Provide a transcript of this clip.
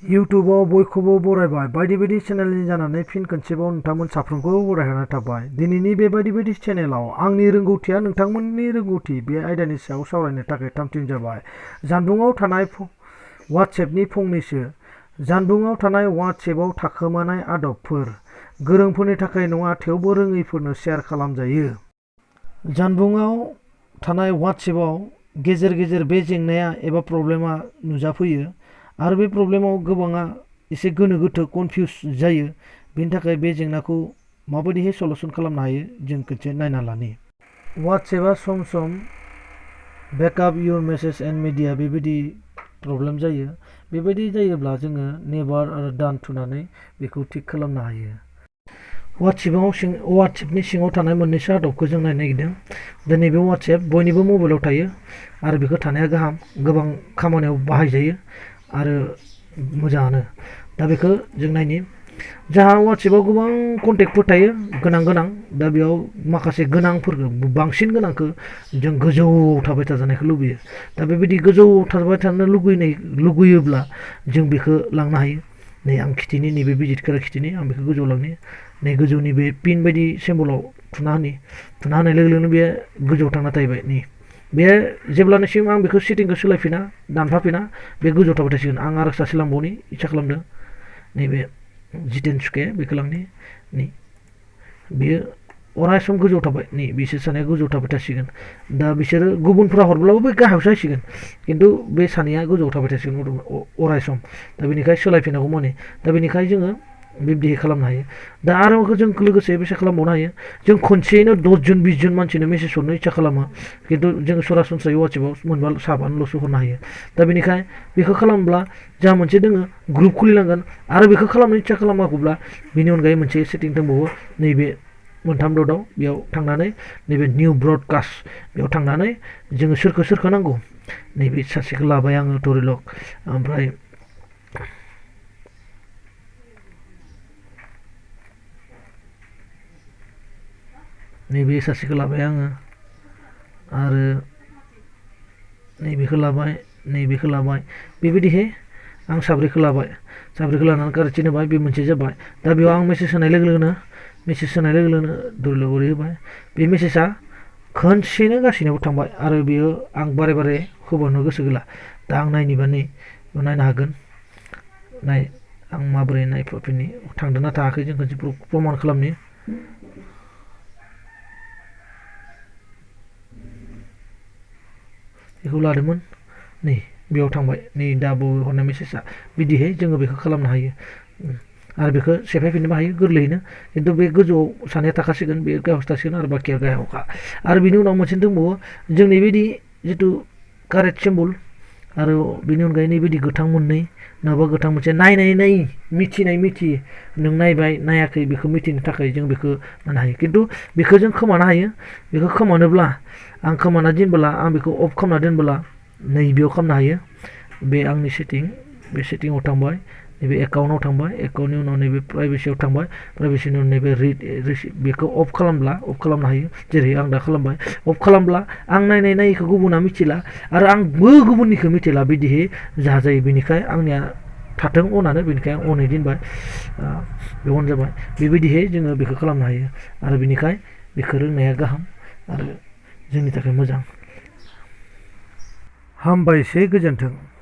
इउटुबाव बयखौबो बरायबाय बायदि बायदि चेनेलनि जानानै फिन खनसेबाव नोंथांमोन साफ्रोमखौ बरायहोनाय थाबाय। दिनैनि बे बायदि बायदि चेनेलाव आंनि रोंगौथिया नोंथांमोननि रोंगौथि बे आयदानि सायाव सावरायनो थाखाय थामथिम जाबाय। जानबुङाव थानाय वाट्सएपनि फंनैसो जानबुङाव थानाय वाट्सएपआव थाखोमानाय आदबफोर गोरोंफोरनि थाखाय नङा थेवबो रोङैफोरनो शेयार खालामजायो। जानबुङाव थानाय वाट्सएपआव गेजेर गेजेर बे जेंनाया एबा प्रब्लेमा नुजाफैयो आरो बे प्रब्लेमाव गोबाङा एसे गोनो गोथो कनफिउज जायो। बेनि थाखाय बे जेंनाखौ माबायदिहाय सल्युसन खालामनो हायो जों खनसे नायना लानि। वाट्सएपआ सम सम बेकआप इउर मेसेज एन्ड मिडिया बेबायदि प्रब्लेम जायो। बेबायदि जायोब्ला जोङो नेभार आरो डान थुनानै बेखौ थिक खालामनो हायो। वाट्सएपनि सिङाव थानाय मोननैसो आदबखौ जों नायनो नागिरदों। दा नैबे वाट्सएप बयनिबो मबाइलाव थायो आरो बेखौ थानाया गाहाम, गोबां खामानियाव बाहायजायो आरो मोजाङानो। दा बेखौ जों नायनि। जाहा वाट्सएपआव गोबां कन्टेक्टफोर थायो गोनां। दा बेयाव माखासे गोनांफोरखौ बांसिन गोनांखौ जों गोजौआव थाबाय थाजानायखौ लुबैयो। दा बेबायदि गोजौआव थाबाय थानो लुगैयोब्ला जों बेखौ लांनो हायो। नै आं खिथिनि नैबे भिजिटखौ खिथिनि आं बेखौ गोजौआव लांनि। नै गोजौनि बे पिन बायदि सिम्बलाव थुना होनाय लोगो लोगोनो बे गोजौआव थांना थाहैबाय। नै बे जेब्लानोसिम आं बेखौ सेटिंखौ सोलायफिना दानफाफिना बे गोजौआव थाबाय थासिगोन। आं आरो सासे लांबावनि इच्छा खालामदों। नैबे जितेन सुके बेखौ लांनि। नै बेयो अराय सम गोजौआव थाबाय। नै बिसोर सानैया गोजौआव थाबाय थासिगोन। दा बिसोरो गुबुनफोरा हरब्लाबो बे गाहायावसो जासिगोन, खिन्थु बे सानैया गोजौआव थाबाय थासिगोन अराय सम। दा बेनिखाय सोलायफिनांगौ माने दा बेनिखाय जोङो बिब्दिहाय खालामनो हायो। दा आरो जों लोगोसे बेसे खालामबावनो हायो, जों खनसेयैनो 10 जन 20 जन मानसिनो मेसेज हरनो इच्छा खालामो, खिन्थु जों सरासनस्रायै वाट्सएपआव मोनबा साबानोल'सो हरनो हायो। दा बेनिखाय बेखौ खालामब्ला जोंहा मोनसे दोङो ग्रुप खुलिनांगोन आरो बेखौ खालामनो इच्छा खालामाखैब्ला बेनि अनगायै मोनसे सेटिं दंबावो। नैबे मोनथाम दटआव बेयाव थांनानै नैबे निउ ब्रडकास्ट बेयाव थांनानै जोङो सोरखौ नांगौ नैबे सासेखौ लाबाय आङो धरिलक, ओमफ्राय नैबे सासेखौ लाबाय आङो आरो नैबेखौ लाबाय बेबायदिहाय आं साब्रैखौ लानानै कारेक्ट होबाय। बे मोनसे जाबाय। दा बेयाव आं मेसेज होनाय लोगो लोगोनो धरिलक ओरै होबाय। बे मेसेजआ खनसेनो गासैनावबो थांबाय आरो बेयो आं बारे होबावनो गोसो गैला। दा आं नायनिबा नायनो हागोन। आं माबोरै नायफिननि थांदोंना थाङाखै जों खनसे प्रमान खालामनि। बेखौ लादोंमोन, नै बेयाव थांबाय। नै दा बबे हरनाय मेसेजआ बिदिहाय जोङो बेखौ खालामनो हायो आरो बेखौ सेफायफिननोबो हायो गोरलैयैनो। खिन्थु बे गोजौआव सानैया थाखासिगोन, बे गाहायावसो थासिगोन आरो बाखिया गाहायावखा। आरो बिनि उनाव मोनसे दंबावो जोंनि बेबायदि जिथु कारेक्ट सिम्बल आरो बेनि अनगायै नैबायदि गोथां मोननै नङाबा गोथां मोनसे मिथियै नों नायबाय नायाखै बेखौ मिथिनो थाखाय जों बेखौ नायनो हायो। खिन्थु बेखौ जों खोमानो हायो। बेखौ खोमानोब्ला आं खोमाना दोनबोला आं बेखौ अफ खालामना दोनबोला नैबेयाव खालामनो हायो। बे आंनि बे सेटिंआव थांबाय, नैबे एकाउन्टआव थांबाय, एकाउन्टनि उनाव नैबे प्राइभेसियाव थांबाय, प्राइभेसिनि उनाव नैबे बेखौ अफ खालामनो हायो। जेरै आं दा खालामबाय। अफ खालामब्ला आं नायिखौ गुबुना मिथिला आरो आंबो गुबुननिखौ मिथिला बिदिहाय जायो। बेनिखाय आंनिया थाथों अनानो, बेनिखाय आं अनै दोनबाय। बे अन जाबाय। बेबायदिहाय जोङो बेखौ खालामनो हायो आरो बेनिखाय बेखौ रोंनाया गाहाम आरो जोंनि थाखाय मोजां। हामबायसै, गोजोन्थों।